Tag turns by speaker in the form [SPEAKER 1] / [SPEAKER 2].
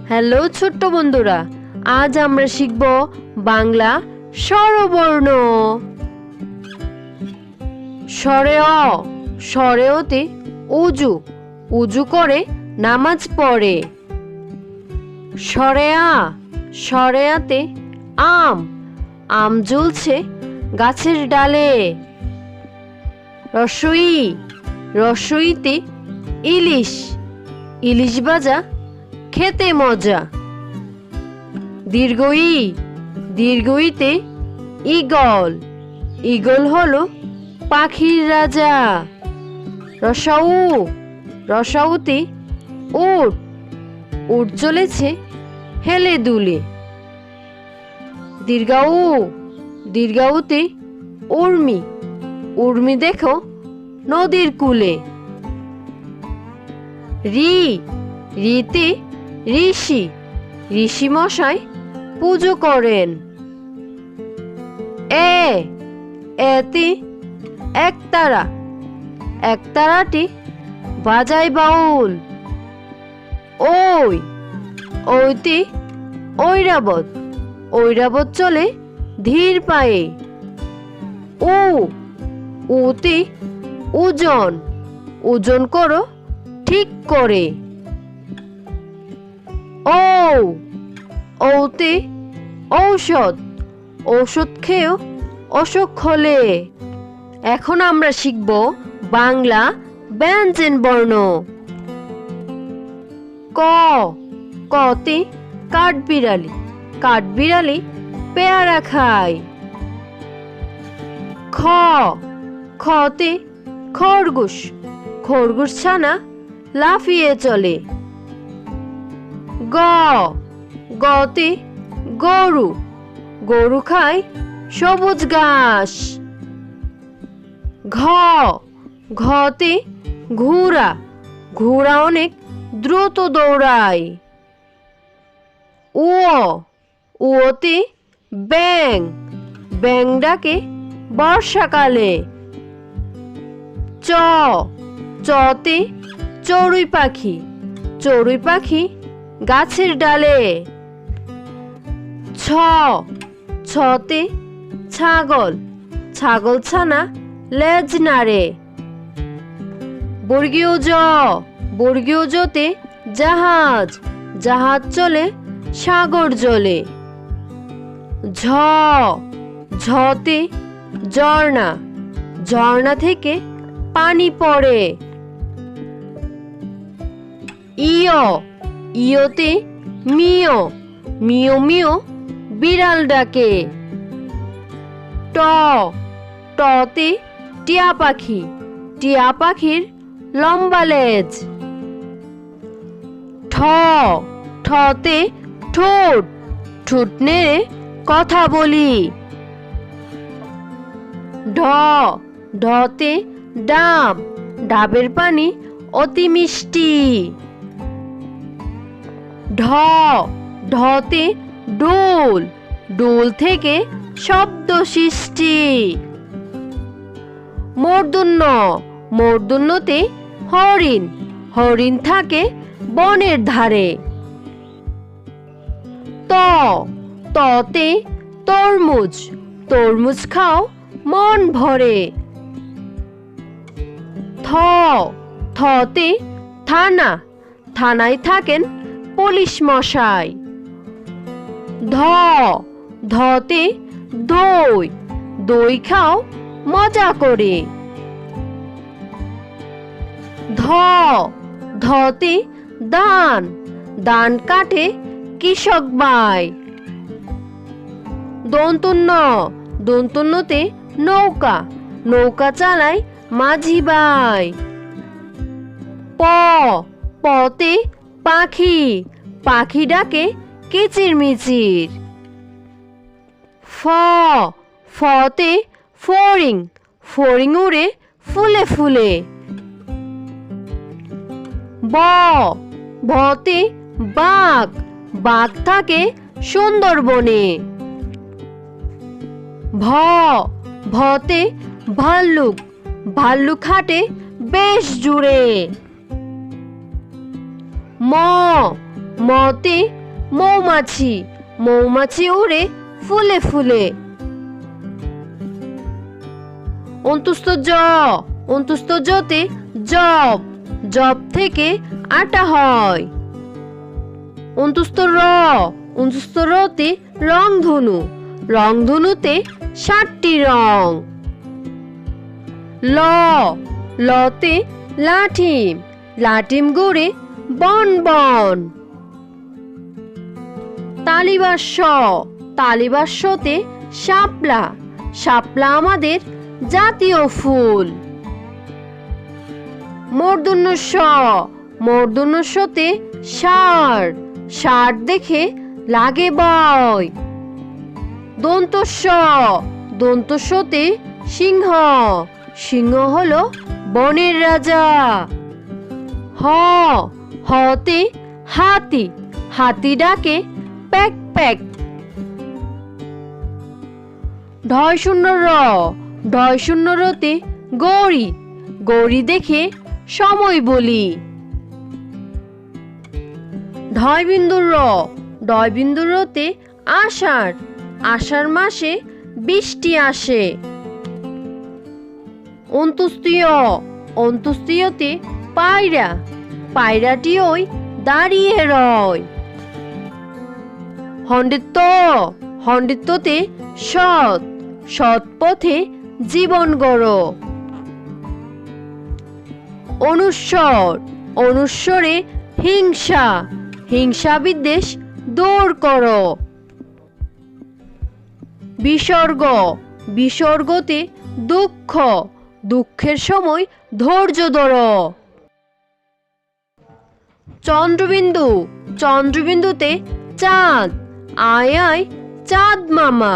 [SPEAKER 1] Hello ছোট্ট বন্ধুরা, আজ আমরা শিখব বাংলা স্বরবর্ণ। স্বরে অ, স্বরে ওতে উজু, উজু করে নামাজ পড়ে। স্বরে আ, স্বরে আতে আম, আম ঝুলছে গাছের ডালে। রসই, রসইতে ইলিশ, ইলিশ ভাজা খেতে মজা। দীর্ঘই, দীর্ঘইতে ঈগল, ঈগল হলো পাখির রাজা। রসাউ, রসাউতে উট, উট চলেছে হেলে দুলে। দীর্ঘাউ, দীর্ঘাউতে উর্মি, উর্মি দেখো নদীর কূলে। রি, রিতে ঋষি, ঋষি মশাই পুজো করেন। এ, এতে একতারা, একতারাটি বাজায় বাউল। ওই, ওইতে ঐরাবত, ঐরাবত চলে ধীর পায়ে। উ, উতে ওজন, ওজন করো ঠিক করে। ও, ওতে ঔষধ, ঔষধ খেয়েও অসুখ হলে। এখন আমরা শিখব বাংলা ব্যঞ্জন বর্ণ। ক, কতে কাঠবিড়ালি, কাঠবিড়ালি পেয়ারা খায়। খ, খতে খরগোশ, খরগোশ ছানা লাফিয়ে চলে। গ, গতে গরু, গরু খায় সবুজ ঘাস। ঘ, ঘতে ঘোড়া, ঘোড়া অনেক দ্রুত দৌড়ায়। উ, উতে ব্যাঙ, ব্যাঙ ডাকে বর্ষাকালে। চ, চতে চড়ুই পাখি, চড়ুই পাখি গাছের ডালে। ছ, ছতে ছাগল, ছাগল ছানা লেজ নাড়ে। বর্গীয় জ, বর্গীয় জতে জাহাজ, জাহাজ চলে সাগর জলে। ঝ, ঝতে ঝর্ণা, ঝর্ণা থেকে পানি পড়ে। ইয়, ইয়তে মিয়, মিয় মিয় বিড়াল ডাকে। ট, টতে টিয়া পাখি, টিয়া পাখির লম্বা লেজ। ঠ, ঠতে ঠোঁট, ঠোঁট নেড়ে কথা বলি। ঢ, ঢতে ডাব, ডাবের পানি অতি মিষ্টি। ঢ, ঢতে ডোল, ডোল থেকে শব্দ সৃষ্টি। মূর্ধন্য, মূর্ধন্যতে হরিণ, হরিণ থাকে বনের ধারে। ত, ততে তরমুজ, তরমুজ খাও মন ভরে। থ, থতে থানা, থানায় থাকেন পুলিশ মশাই। ধ, ধতে দই, দই খাও মজা করে। ধ, ধতে ধান, ধান কাটে কৃষক ভাই। দন্তন্য, দন্তন্যতে নৌকা, নৌকা চালায় মাঝি ভাই। প, পতে পাখি, পাখি ডাকে কিচির মিচির। ফ, ফতে ফড়িং, ফড়িং উড়ে ফুলে ফুলে। ব, বতে বাঘ, বাঘ থাকে সুন্দরবনে। ভ, ভতে ভাল্লুক, ভাল্লুক হাঁটে বেশ জুড়ে। ম, মতে মৌমাছি, মৌমাছি উড়ে ফুলে ফুলে। অন্তুস্থ জ, অন্তুস্থ জতে জব, জব থেকে আটা হয়। অন্তুস্থ র, অন্তুস্থ রতে রংধনু, রংধনুতে 7টি রং। ল, লতে লাঠিম, লাঠিম গড়ে বন বন। তালিবাস স, তালিবাস সতে শাপলা, শাপলা আমাদের জাতীয় ফুল। মূর্ধন্য ষ, মূর্ধন্য সতে ষাঁড়, ষাঁড় দেখে লাগে ভয়। দন্ত স, দন্ত সতে সিংহ, সিংহ হলো বনের রাজা। হ, হতে হাতি, হাতি ডাকে প্যাক প্যাক। ঢয় শূন্য র, ঢয় শূন্য রতে গৌরী, গৌরী দেখে সময় বলি। ঢয় বিন্দু র, ঢয় বিন্দু রতে আষাঢ়, আষাঢ় মাসে বৃষ্টি আসে। অন্তুস্তীয়, অন্তুস্তীয়তে পায়রা, পায়রাটি ওই দাঁড়িয়ে রয়। হন্ডিত্য, হন্ডিত্যতে সৎ, সৎ পথে জীবন গড়। অনুস্বর, অনুস্বরে হিংসা, হিংসা বিদ্বেষ দূর করো। বিসর্গ, বিসর্গতে দুঃখ, দুঃখের সময় ধৈর্য ধরো। চন্দ্রবিন্দু, চন্দ্রবিন্দুতে চাঁদ, আয় আয় চাঁদ মামা।